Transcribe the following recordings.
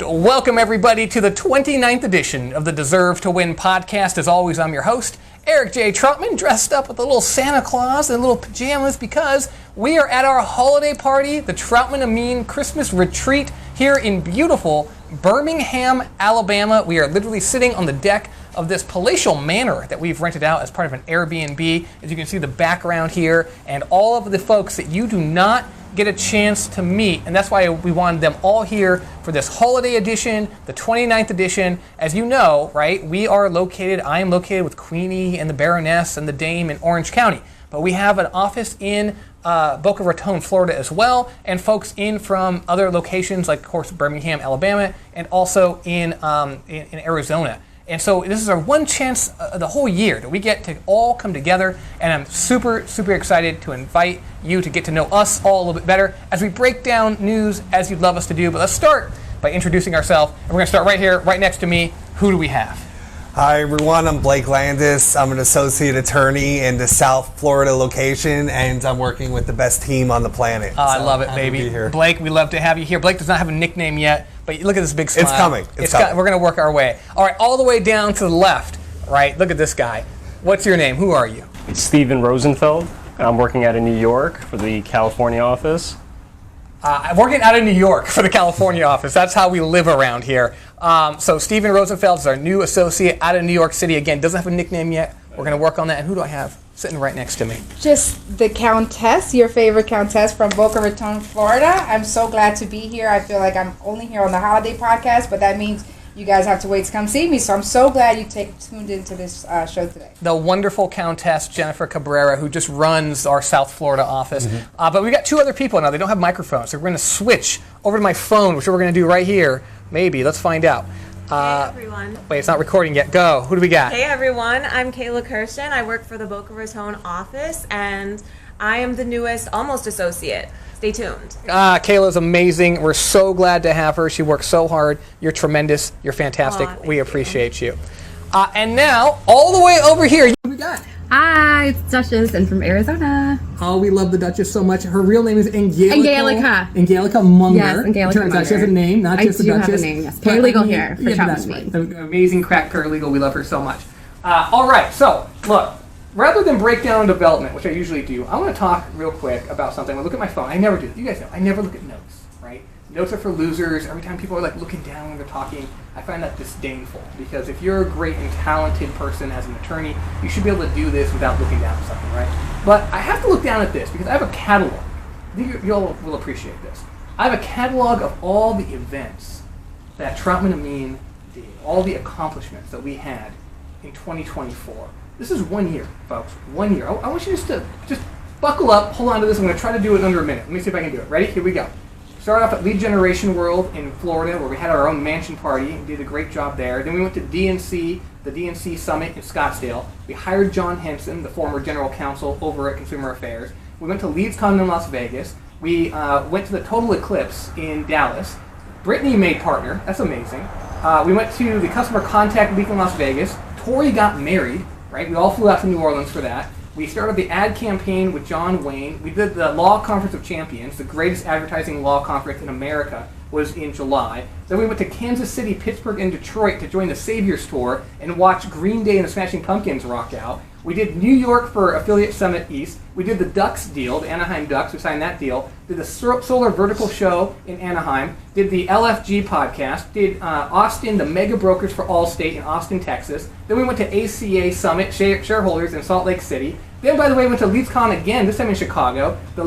And welcome everybody to the 29th edition of the Deserve to Win podcast. As always, I'm your host, Eric J. Troutman, dressed up with a little Santa Claus and little pajamas because we are at our holiday party, the Troutman Amin Christmas Retreat here in beautiful Birmingham, Alabama. We are literally sitting on the deck of this palatial manor that we've rented out as part of an Airbnb. As you can see the background here and all of the folks that you do not get a chance to meet, and that's why we wanted them all here for this holiday edition, the 29th edition. As you know, right, I am located with Queenie and the Baroness and the Dame in Orange County, but we have an office in Boca Raton, Florida as well, and folks in from other locations like, of course, Birmingham, Alabama, and also in Arizona. And so this is our one chance the whole year that we get to all come together, and I'm super, super excited to invite you to get to know us all a little bit better as we break down news as you'd love us to do. But let's start by introducing ourselves, and we're going to start right here, right next to me. Who do we have? Hi everyone, I'm Blake Landis. I'm an associate attorney in the South Florida location, and I'm working with the best team on the planet. I love it, baby. Blake, we love to have you here. Blake does not have a nickname yet, but look at this big smile. It's coming. It's coming. We're going to work our way. All right, all the way down to the left, right? Look at this guy. What's your name? Who are you? It's Steven Rosenfeld. I'm working out of New York for the California office. I'm working out of New York for the California office. That's how we live around here. So Steven Rosenfeld is our new associate out of New York City. Again, doesn't have a nickname yet. We're going to work on that. And who do I have sitting right next to me? Just the Countess, your favorite Countess from Boca Raton, Florida. I'm so glad to be here. I feel like I'm only here on the holiday podcast, but that means you guys have to wait to come see me. So I'm so glad you tuned into this show today. The wonderful Countess Jenniffer Cabrera, who just runs our South Florida office. But we got two other people now. They don't have microphones. So we're going to switch over to my phone, which we're going to do right here. Maybe. Let's find out. Hey everyone. Wait, it's not recording yet. Go. Who do we got? Hey everyone. I'm Kayla Kirsten. I work for the Boca Raton office, and I am the newest almost associate. Stay tuned. Kayla's amazing. We're so glad to have her. She works so hard. You're tremendous. You're fantastic. We appreciate you. And now, all the way over here, who we got? Hi, it's Duchess, and from Arizona. Oh, we love the Duchess so much. Her real name is Angelica. Angelica Munger. Yes, Angelica Turns out she has a name, not just the Duchess. I do have a name, yes. Paralegal here for that's right. An amazing crack paralegal. We love her so much. All right, so, look. Rather than break down development, which I usually do, I want to talk real quick about something. I look at my phone. I never do. You guys know. I never look at notes, right? Notes are for losers. Every time people are like looking down when they're talking, I find that disdainful. Because if you're a great and talented person as an attorney, you should be able to do this without looking down at something, right? But I have to look down at this because I have a catalog. You all will appreciate this. I have a catalog of all the events that Troutman Amin did, all the accomplishments that we had in 2024. This is 1 year, folks. 1 year. I want you to just buckle up, hold on to this. I'm going to try to do it in under a minute. Let me see if I can do it. Ready? Here we go. Started off at Lead Generation World in Florida, where we had our own mansion party and did a great job there. Then we went to DNC, the DNC Summit in Scottsdale. We hired John Henson, the former general counsel over at Consumer Affairs. We went to LeadsCon in Las Vegas. We went to the Total Eclipse in Dallas. Brittany made partner. That's amazing. We went to the Customer Contact Week in Las Vegas. Tori got married. Right, we all flew out to New Orleans for that. We started the ad campaign with John Wayne. We did the Law Conference of Champions, the greatest advertising law conference in America, was in July. Then we went to Kansas City, Pittsburgh, and Detroit to join the Saviors Tour and watch Green Day and the Smashing Pumpkins rock out. We did New York for Affiliate Summit East. We did the Ducks deal, the Anaheim Ducks, we signed that deal. Did the Solar Vertical Show in Anaheim. Did the LFG podcast. Did Austin, the Mega Brokers for Allstate in Austin, Texas. Then we went to ACA Summit shareholders in Salt Lake City. Then, by the way, went to LeadsCon again, this time in Chicago. The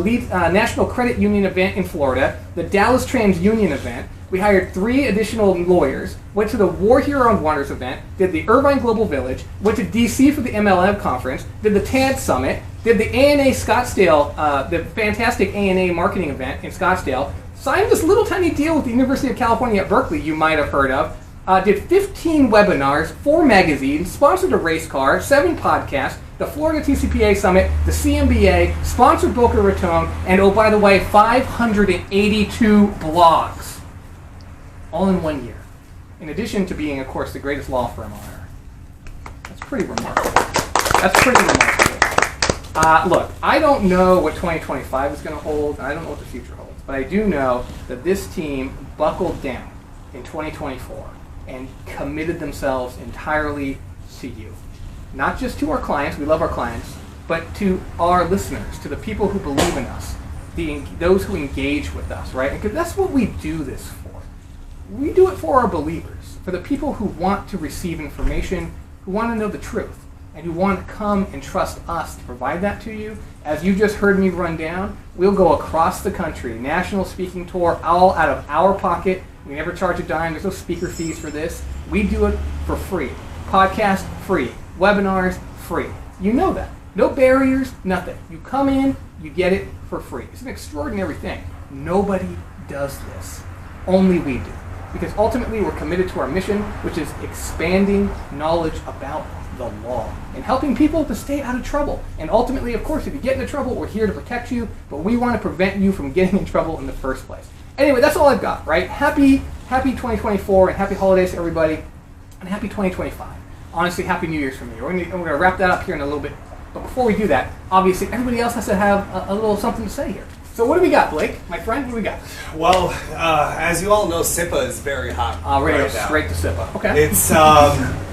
National Credit Union event in Florida. The Dallas TransUnion event. We hired 3 additional lawyers, went to the War Hero and Wonders event, did the Irvine Global Village, went to DC for the MLM conference, did the TAD Summit, did the ANA Scottsdale, the fantastic ANA marketing event in Scottsdale, signed this little tiny deal with the University of California at Berkeley you might have heard of, did 15 webinars, 4 magazines, sponsored a race car, 7 podcasts, the Florida TCPA Summit, the CMBA, sponsored Boca Raton, and oh, by the way, 582 blogs. All in 1 year. In addition to being, of course, the greatest law firm on earth. That's pretty remarkable. Look, I don't know what 2025 is going to hold, and I don't know what the future holds. But I do know that this team buckled down in 2024 and committed themselves entirely to you. Not just to our clients, we love our clients, but to our listeners, to the people who believe in us, those who engage with us, right? Because that's what we do this for. We do it for our believers, for the people who want to receive information, who want to know the truth, and who want to come and trust us to provide that to you. As you just heard me run down, we'll go across the country, national speaking tour, all out of our pocket. We never charge a dime. There's no speaker fees for this. We do it for free. Podcast, free. Webinars, free. You know that. No barriers, nothing. You come in, you get it for free. It's an extraordinary thing. Nobody does this. Only we do. Because ultimately we're committed to our mission, which is expanding knowledge about the law and helping people to stay out of trouble. And ultimately, of course, if you get into trouble, we're here to protect you, but we want to prevent you from getting in trouble in the first place. Anyway, that's all I've got, right? Happy 2024 and happy holidays to everybody, and happy 2025. Honestly, happy New Year's from me. We're going to wrap that up here in a little bit. But before we do that, obviously, everybody else has to have a little something to say here. So what do we got, Blake? My friend, what do we got? Well, as you all know, CIPA is very hot Ready right to go now. straight to CIPA. Okay. It's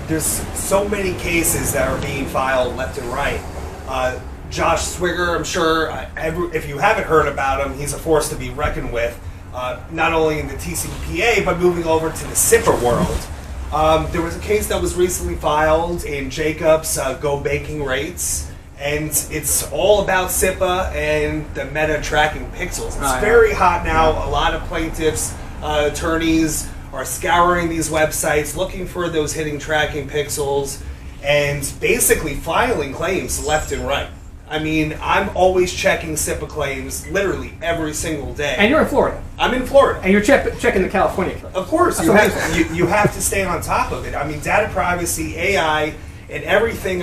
there's so many cases that are being filed left and right. Josh Swigger, I'm sure, if you haven't heard about him, he's a force to be reckoned with, not only in the TCPA, but moving over to the CIPA world. There was a case that was recently filed in Jacobs, Go Baking Rates, and it's all about CIPA and the meta tracking pixels. It's very hot now. A lot of plaintiffs, attorneys are scouring these websites, looking for those hidden tracking pixels, and basically filing claims left and right. I mean, I'm always checking CIPA claims literally every single day. And you're in Florida. I'm in Florida. And you're checking the California claims. Of course, That's you have to stay on top of it. I mean, data privacy, AI, and everything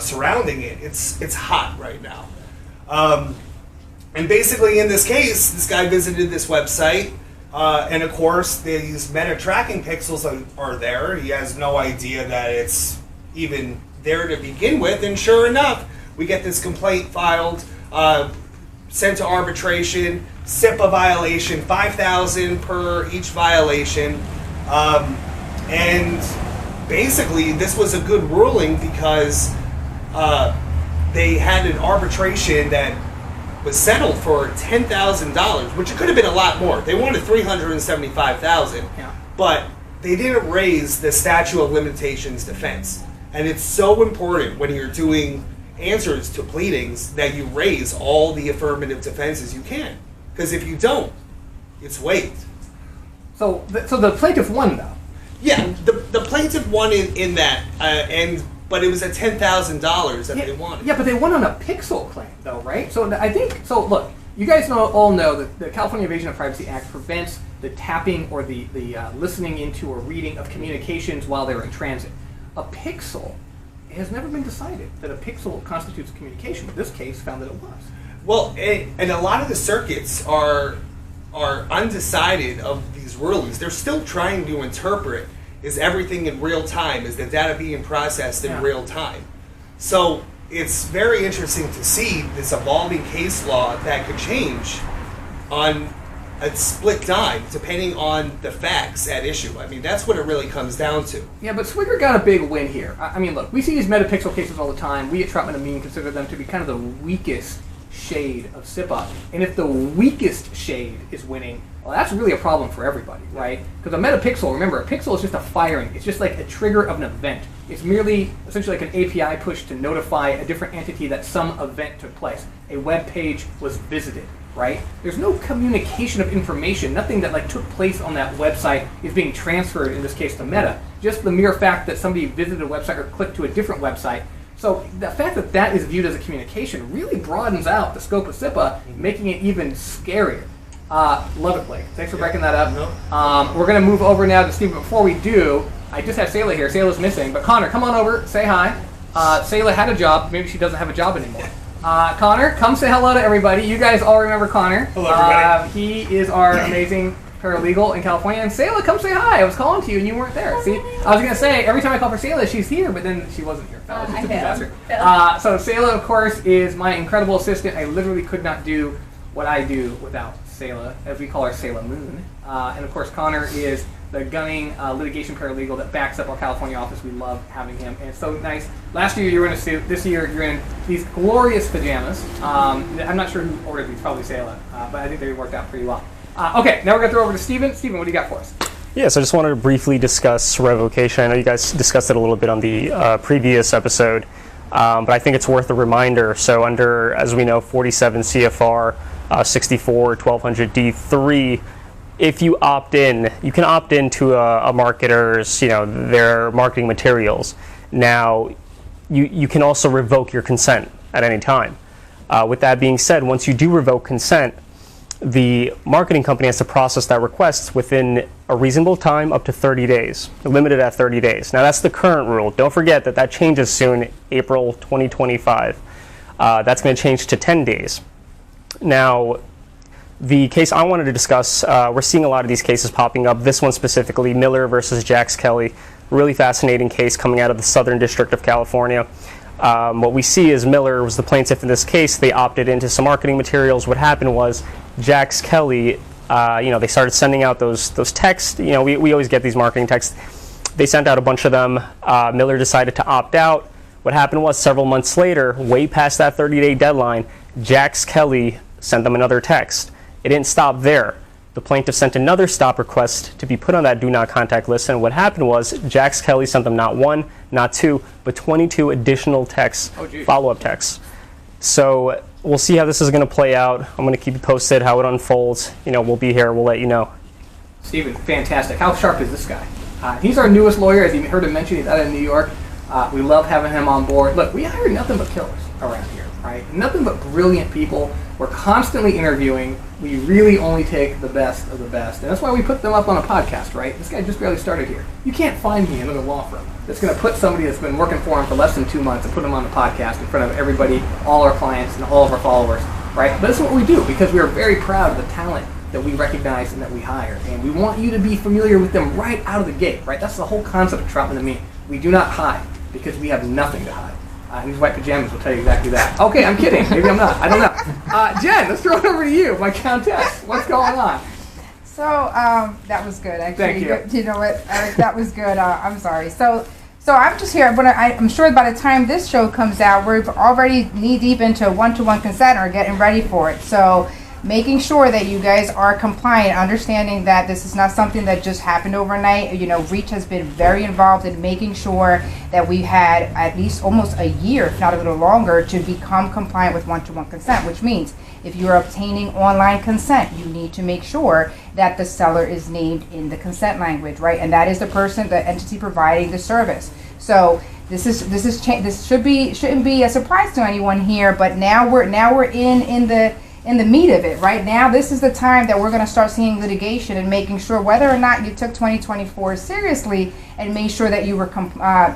surrounding it. It's hot right now. And basically, in this case, this guy visited this website, and of course, these meta tracking pixels are there. He has no idea that it's even there to begin with, and sure enough, we get this complaint filed, sent to arbitration, CIPA violation, $5,000 per each violation, and basically this was a good ruling because they had an arbitration that was settled for $10,000, which it could have been a lot more. They wanted $375,000, but they didn't raise the statute of limitations defense, and it's so important when you're doing answers to pleadings that you raise all the affirmative defenses you can, because if you don't, it's waived. So the plaintiff won, though. Yeah, the plaintiff won in that, but it was at $10,000 that they wanted. Yeah, but they won on a pixel claim, though, right? So I think look, you guys all know that the California Invasion of Privacy Act prevents the tapping or the listening into or reading of communications while they're in transit. A pixel. It has never been decided that a pixel constitutes communication. This case found that it was. Well, and a lot of the circuits are undecided of these rulings. They're still trying to interpret, is everything in real time? Is the data being processed in real time? So it's very interesting to see this evolving case law that could change on a split dime, depending on the facts at issue. I mean, that's what it really comes down to. Yeah, but Swigger got a big win here. I mean, look, we see these metapixel cases all the time. We at Troutman Amin consider them to be kind of the weakest shade of CIPA. And if the weakest shade is winning, well, that's really a problem for everybody, right? Because a metapixel, remember, a pixel is just a firing. It's just like a trigger of an event. It's merely essentially like an API push to notify a different entity that some event took place. A web page was visited, right? There's no communication of information. Nothing that took place on that website is being transferred, in this case, to Meta. Just the mere fact that somebody visited a website or clicked to a different website. So the fact that that is viewed as a communication really broadens out the scope of CIPA, making it even scarier. Love it, Blake. Thanks for breaking that up. We're going to move over now to Steve. But before we do, I just have Sayla here. Sayla's missing. But Connor, come on over. Say hi. Sayla had a job. Maybe she doesn't have a job anymore. Connor, come say hello to everybody. You guys all remember Connor. Hello, everybody. He is our amazing paralegal in California. And Sayla, come say hi. I was calling to you and you weren't there. See, I was going to say, every time I call for Sayla, she's here, but then she wasn't here. That was just a disaster. So Sayla, of course, is my incredible assistant. I literally could not do what I do without Sayla, as we call her Sayla Moon. And of course, Connor is the gunning litigation paralegal that backs up our California office. We love having him, and it's so nice. Last year you were in a suit. This year you're in these glorious pajamas. I'm not sure who ordered these, probably Kayla, but I think they worked out pretty well. Okay, now we're going to throw over to Steven. Steven, what do you got for us? Yeah, so I just wanted to briefly discuss revocation. I know you guys discussed it a little bit on the previous episode, but I think it's worth a reminder. So under, as we know, 47 CFR 64 1200D3, if you opt in, you can opt into a marketer's, their marketing materials. Now, you can also revoke your consent at any time. With that being said, once you do revoke consent, the marketing company has to process that request within a reasonable time, up to 30 days, limited at 30 days. Now, that's the current rule. Don't forget that changes soon, April 2025. That's going to change to 10 days. Now, the case I wanted to discuss, we're seeing a lot of these cases popping up. This one specifically, Miller versus Jax Kelly, really fascinating case coming out of the Southern District of California. What we see is Miller was the plaintiff in this case. They opted into some marketing materials. What happened was Jax Kelly, they started sending out those texts. We always get these marketing texts. They sent out a bunch of them. Miller decided to opt out. What happened was several months later, way past that 30-day deadline, Jax Kelly sent them another text. It didn't stop there. The plaintiff sent another stop request to be put on that do not contact list, and what happened was Jax Kelly sent them not one, not two, but 22 additional texts, follow-up texts. So we'll see how this is going to play out. I'm going to keep you posted how it unfolds. We'll be here. We'll let you know. Steven, fantastic. How sharp is this guy? He's our newest lawyer, as you heard him mention. He's out of New York. We love having him on board. Look, we hire nothing but killers around here, right? Nothing but brilliant people. We're constantly interviewing. We really only take the best of the best. And that's why we put them up on a podcast, right? This guy just barely started here. You can't find me another law firm that's going to put somebody that's been working for him for less than 2 months and put them on the podcast in front of everybody, all our clients and all of our followers, right? But this is what we do because we are very proud of the talent that we recognize and that we hire. And we want you to be familiar with them right out of the gate, right? That's the whole concept of Troutman Amin. We do not hide because we have nothing to hide. And these white pajamas will tell you exactly that. Okay, I'm kidding. Maybe I'm not. I don't know. Jen, let's throw it over to you, my countess. What's going on? So that was good. Actually, Thank you. You know what? That was good. I'm sorry. So I'm just here. I'm sure by the time this show comes out, we're already knee deep into one-to-one consent or getting ready for it. So making sure that you guys are compliant, understanding that this is not something that just happened overnight. Reach has been very involved in making sure that we had at least almost a year, if not a little longer, to become compliant with one-to-one consent, which means if you're obtaining online consent, you need to make sure that the seller is named in the consent language, right? And that is the person, the entity providing the service. So this shouldn't be a surprise to anyone here, but now we're in the meat of it, right? Now this is the time that we're going to start seeing litigation and making sure whether or not you took 2024 seriously and made sure that you were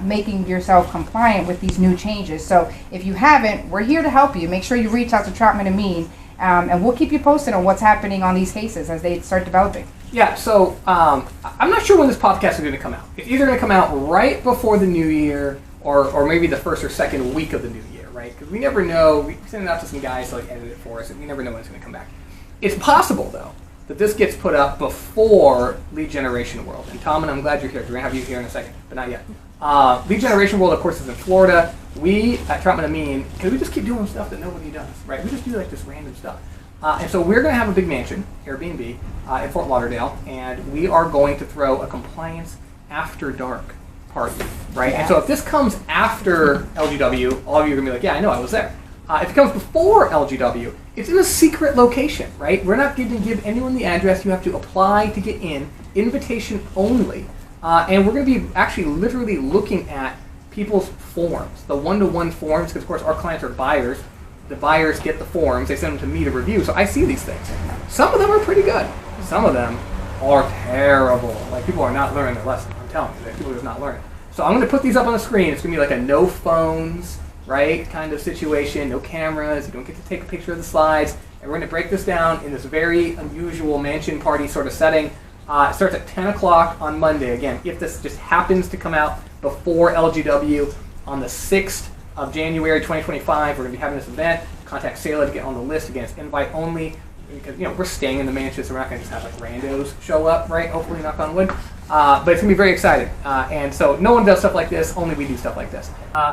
making yourself compliant with these new changes. So if you haven't, we're here to help you. Make sure you reach out to Troutman Amin, and we'll keep you posted on what's happening on these cases as they start developing. Yeah, so I'm not sure when this podcast is going to come out. It's either going to come out right before the new year or maybe the first or second week of the new year. Right? Because we never know. We send it out to some guys to edit it for us, and we never know when it's going to come back. It's possible, though, that this gets put up before Lead Generation World. And Tom, and I'm glad you're here. We're going to have you here in a second, but not yet. Lead Generation World, of course, is in Florida. We at Troutman Amin, because we just keep doing stuff that nobody does, right? We just do like this random stuff. And so we're going to have a big mansion, Airbnb, in Fort Lauderdale, and we are going to throw a compliance after dark party, right? Yes. And so if this comes after LGW, all of you are going to be like, yeah, I know, I was there. If it comes before LGW, it's in a secret location, right? We're not going to give anyone the address. You have to apply to get in, invitation only. And we're going to be actually literally looking at people's forms, the one-to-one forms, because of course our clients are buyers. The buyers get the forms, they send them to me to review, so I see these things. Some of them are pretty good. Some of them are terrible. Like, people are not learning their lesson. I'm telling you, that people are just not learning. So I'm going to put these up on the screen. It's going to be like a no phones, right, kind of situation, no cameras. You don't get to take a picture of the slides. And we're going to break this down in this very unusual mansion party sort of setting. It starts at 10 o'clock on Monday. Again, if this just happens to come out before LGW on the 6th of January 2025, we're going to be having this event. Contact Kayla to get on the list. Again, it's invite only. because we're staying in the mansion, so we're not going to just have like randos show up, right? Hopefully, knock on wood. But it's going to be very exciting. And so no one does stuff like this, only we do stuff like this.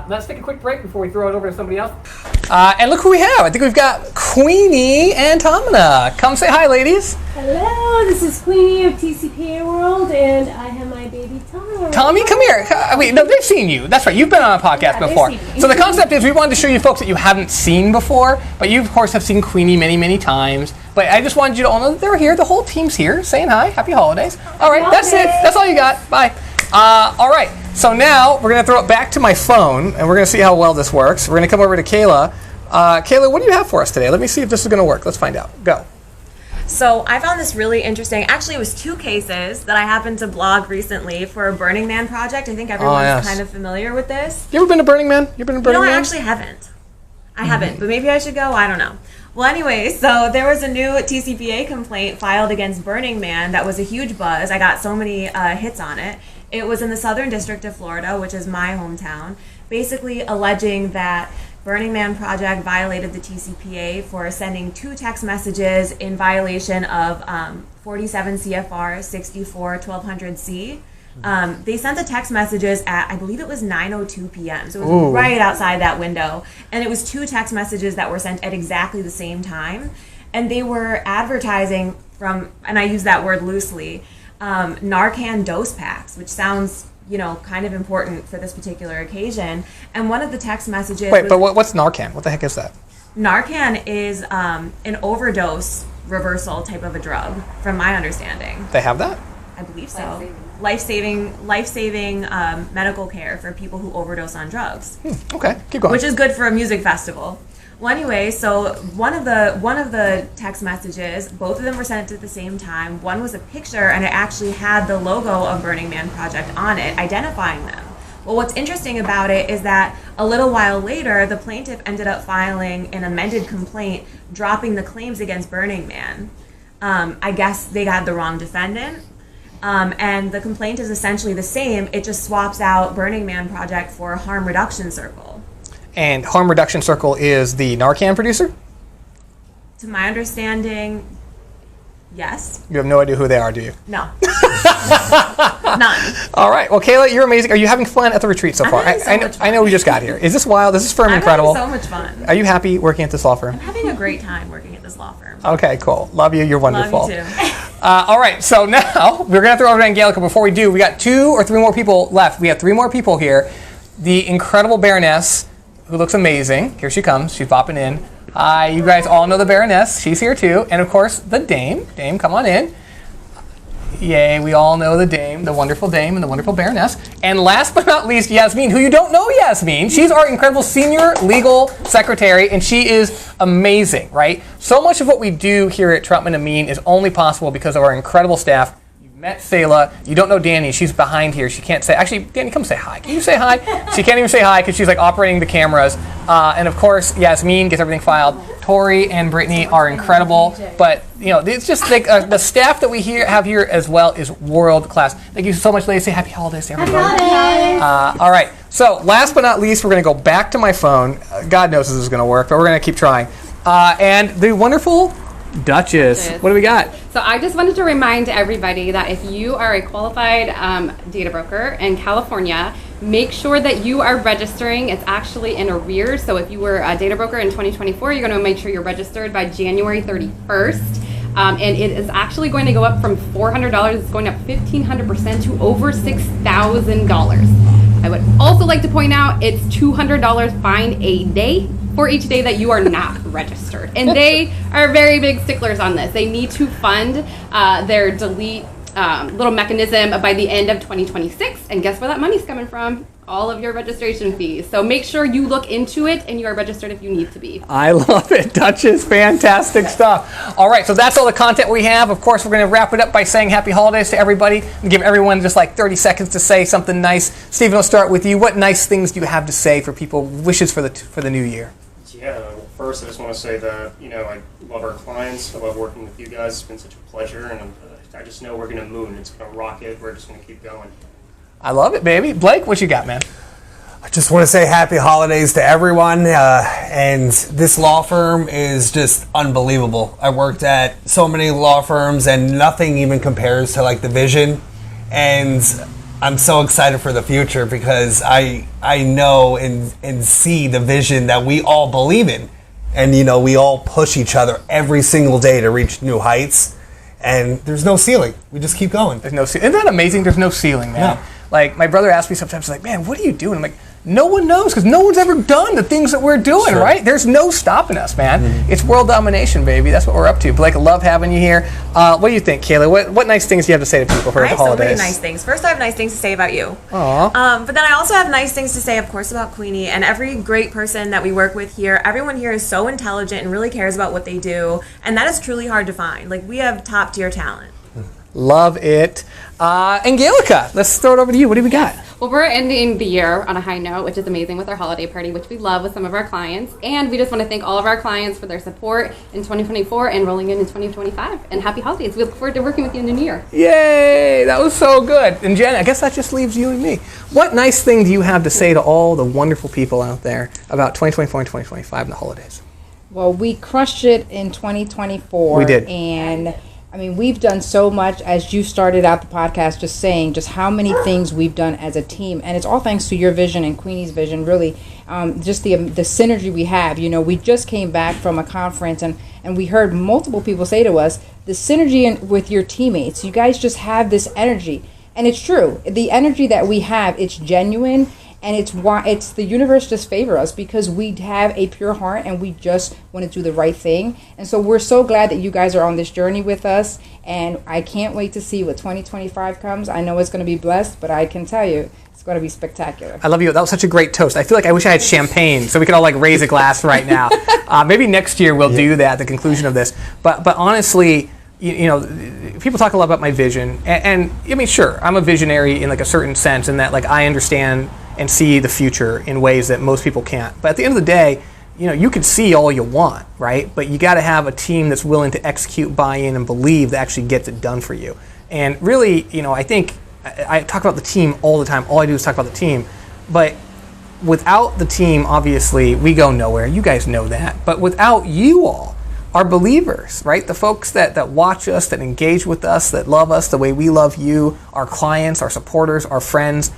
Let's take a quick break before we throw it over to somebody else. And look who we have. I think we've got Queenie and Tamina. Come say hi, ladies. Hello, this is Queenie of TCPA World, and I have my baby Tommy. Tommy, come here. No, they've seen you. That's right. You've been on a podcast before. So the concept is we wanted to show you folks that you haven't seen before, but you, of course, have seen Queenie many, many times. But I just wanted you to all know that they're here. The whole team's here saying hi. Happy holidays. All right, that's it. That's all you got. Bye. All right. So now we're going to throw it back to my phone, and we're going to see how well this works. We're going to come over to Kayla. Kayla, what do you have for us today? Let me see if this is going to work. Let's find out. Go. So I found this really interesting. Actually, it was 2 cases that I happened to blog recently for a Burning Man project. I think everyone's kind of familiar with this. You ever been to Burning Man? You been to Burning Man? No, I actually haven't. I haven't, but maybe I should go. I don't know. Well, anyway, so there was a new TCPA complaint filed against Burning Man that was a huge buzz. I got so many hits on it. It was in the Southern District of Florida, which is my hometown, basically alleging that Burning Man project violated the TCPA for sending 2 text messages in violation of 47 CFR 64-1200C. They sent the text messages at, I believe it was 9:02 p.m. So it was right outside that window. And it was 2 text messages that were sent at exactly the same time. And they were advertising from, and I use that word loosely, Narcan dose packs, which sounds kind of important for this particular occasion. And one of the text messages... Wait, but what's Narcan? What the heck is that? Narcan is an overdose reversal type of a drug, from my understanding. They have that? I believe so. Life-saving medical care for people who overdose on drugs. Okay, keep going. Which is good for a music festival. Well, anyway, so one of the text messages, both of them were sent at the same time. One was a picture, and it actually had the logo of Burning Man Project on it, identifying them. Well, what's interesting about it is that a little while later, the plaintiff ended up filing an amended complaint, dropping the claims against Burning Man. I guess they got the wrong defendant. And the complaint is essentially the same. It just swaps out Burning Man Project for Harm Reduction Circle. And Harm Reduction Circle is the Narcan producer? To my understanding, yes. You have no idea who they are, do you? No. None. All right. Well, Kayla, you're amazing. Are you having fun at the retreat so far? I know we just got here. Is this wild? This is firm incredible. I'm having so much fun. Are you happy working at this law firm? I'm having a great time working at this law firm. Okay, cool. Love you. You're wonderful. Love you too. All right. So now we're going to throw over to Angelica. Before we do, we got 2 or 3 more people left. We have 3 more people here. The incredible Baroness, who looks amazing. Here she comes. She's popping in. Hi. You guys all know the Baroness. She's here too. And of course, the Dame. Dame, come on in. Yay, we all know the Dame, the wonderful Dame and the wonderful Baroness. And last but not least, Yasmin, who you don't know Yasmin. She's our incredible senior legal secretary, and she is amazing, right? So much of what we do here at Troutman Amin is only possible because of our incredible staff. You've met Sayla. You don't know Danny. She's behind here. She can't say, actually, Danny, come say hi. Can you say hi? She can't even say hi because she's like operating the cameras. And of course, Yasmin gets everything filed. Tori and Brittany are incredible, but it's just like the staff that we have here as well is world class. Thank you so much, ladies. Say happy holidays to everybody. Happy holidays. All right. So last but not least, we're going to go back to my phone. God knows this is going to work, but we're going to keep trying. And the wonderful Duchess. What do we got? So I just wanted to remind everybody that if you are a qualified data broker in California, make sure that you are registering. It's actually in arrears. So if you were a data broker in 2024, you're going to make sure you're registered by January 31st. And it is actually going to go up from $400. It's going up 1,500% to over $6,000. I would also like to point out it's $200 fine a day for each day that you are not registered. And they are very big sticklers on this. They need to fund their delete little mechanism by the end of 2026. And guess where that money's coming from? All of your registration fees. So make sure you look into it and you are registered if you need to be. I love it, Duchess. Fantastic stuff. All right, so that's all the content we have. Of course, we're going to wrap it up by saying happy holidays to everybody and give everyone just like 30 seconds to say something nice. Stephen, I'll start with you. What nice things do you have to say for people, wishes for the new year? Yeah, well, first I just want to say that, I love our clients. I love working with you guys. It's been such a pleasure, and I just know we're going to moon. It's going to rocket. We're just going to keep going. I love it, baby. Blake, what you got, man? I just want to say happy holidays to everyone. And this law firm is just unbelievable. I worked at so many law firms and nothing even compares to like the vision. And I'm so excited for the future because I know and see the vision that we all believe in. And, you know, we all push each other every single day to reach new heights. And there's no ceiling. We just keep going. There's no ceiling. Isn't that amazing? There's no ceiling, man. Yeah. Like, my brother asks me sometimes, like, man, what are you doing? I'm like, no one knows because no one's ever done the things that we're doing, Sure. right? There's no stopping us, man. It's world domination, baby. That's what we're up to. Blake, I love having you here. What do you think, Kayla? What nice things do you have to say to people for I the have so holidays? many nice things. First, I have nice things to say about you. Aw. But then I also have nice things to say, of course, about Queenie and every great person that we work with here. Everyone here is so intelligent and really cares about what they do, and that is truly hard to find. Like, we have top tier talent. Love it. Angelica, let's throw it over to you. What do we got? Well, we're ending the year on a high note, which is amazing with our holiday party, which we love with some of our clients. And we just want to thank all of our clients for their support in 2024 and rolling in 2025. And happy holidays. We look forward to working with you in the new year. Yay, that was so good. And Jen, I guess that just leaves you and me. What nice thing do you have to say to all the wonderful people out there about 2024 and 2025 and the holidays? Well, we crushed it in 2024. We did. And I mean, we've done so much, as you started out the podcast just saying, just how many things we've done as a team. And it's all thanks to your vision and Queenie's vision, really. Just the synergy we have. You know, we just came back from a conference and we heard multiple people say to us, the synergy with your teammates, you guys just have this energy. And it's true. The energy that we have, it's genuine. And it's the universe just favor us because we have a pure heart and we just want to do the right thing. And so we're so glad that you guys are on this journey with us. And I can't wait to see what 2025 comes. I know it's going to be blessed, but I can tell you it's going to be spectacular. I love you. That was such a great toast. I feel like I wish I had champagne so we could all like raise a glass right now. Maybe next year we'll do that at the conclusion of this. But honestly, you know, people talk a lot about my vision. And I mean, sure, I'm a visionary in like a certain sense in that like I understand and see the future in ways that most people can't. But at the end of the day, you know, you can see all you want, right? But you got to have a team that's willing to execute, buy in, and believe that actually gets it done for you. And really, you know, I think I talk about the team all the time. All I do is talk about the team. But without the team, obviously, we go nowhere. You guys know that. But without you all, our believers, right? The folks that watch us, that engage with us, that love us the way we love you, our clients, our supporters, our friends,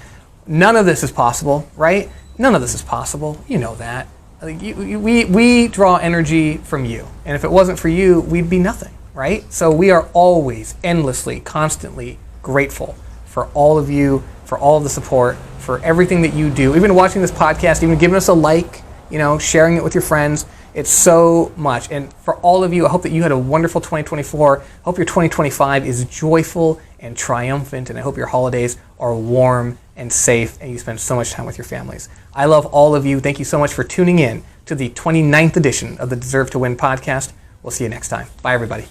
none of this is possible, right? None of this is possible. You know that. We draw energy from you. And if it wasn't for you, we'd be nothing, right? So we are always, endlessly, constantly grateful for all of you, for all of the support, for everything that you do. Even watching this podcast, even giving us a like, you know, sharing it with your friends. It's so much. And for all of you, I hope that you had a wonderful 2024. I hope your 2025 is joyful and triumphant. And I hope your holidays are warm and safe and you spend so much time with your families. I love all of you. Thank you so much for tuning in to the 29th edition of the Deserve to Win podcast. We'll see you next time. Bye, everybody.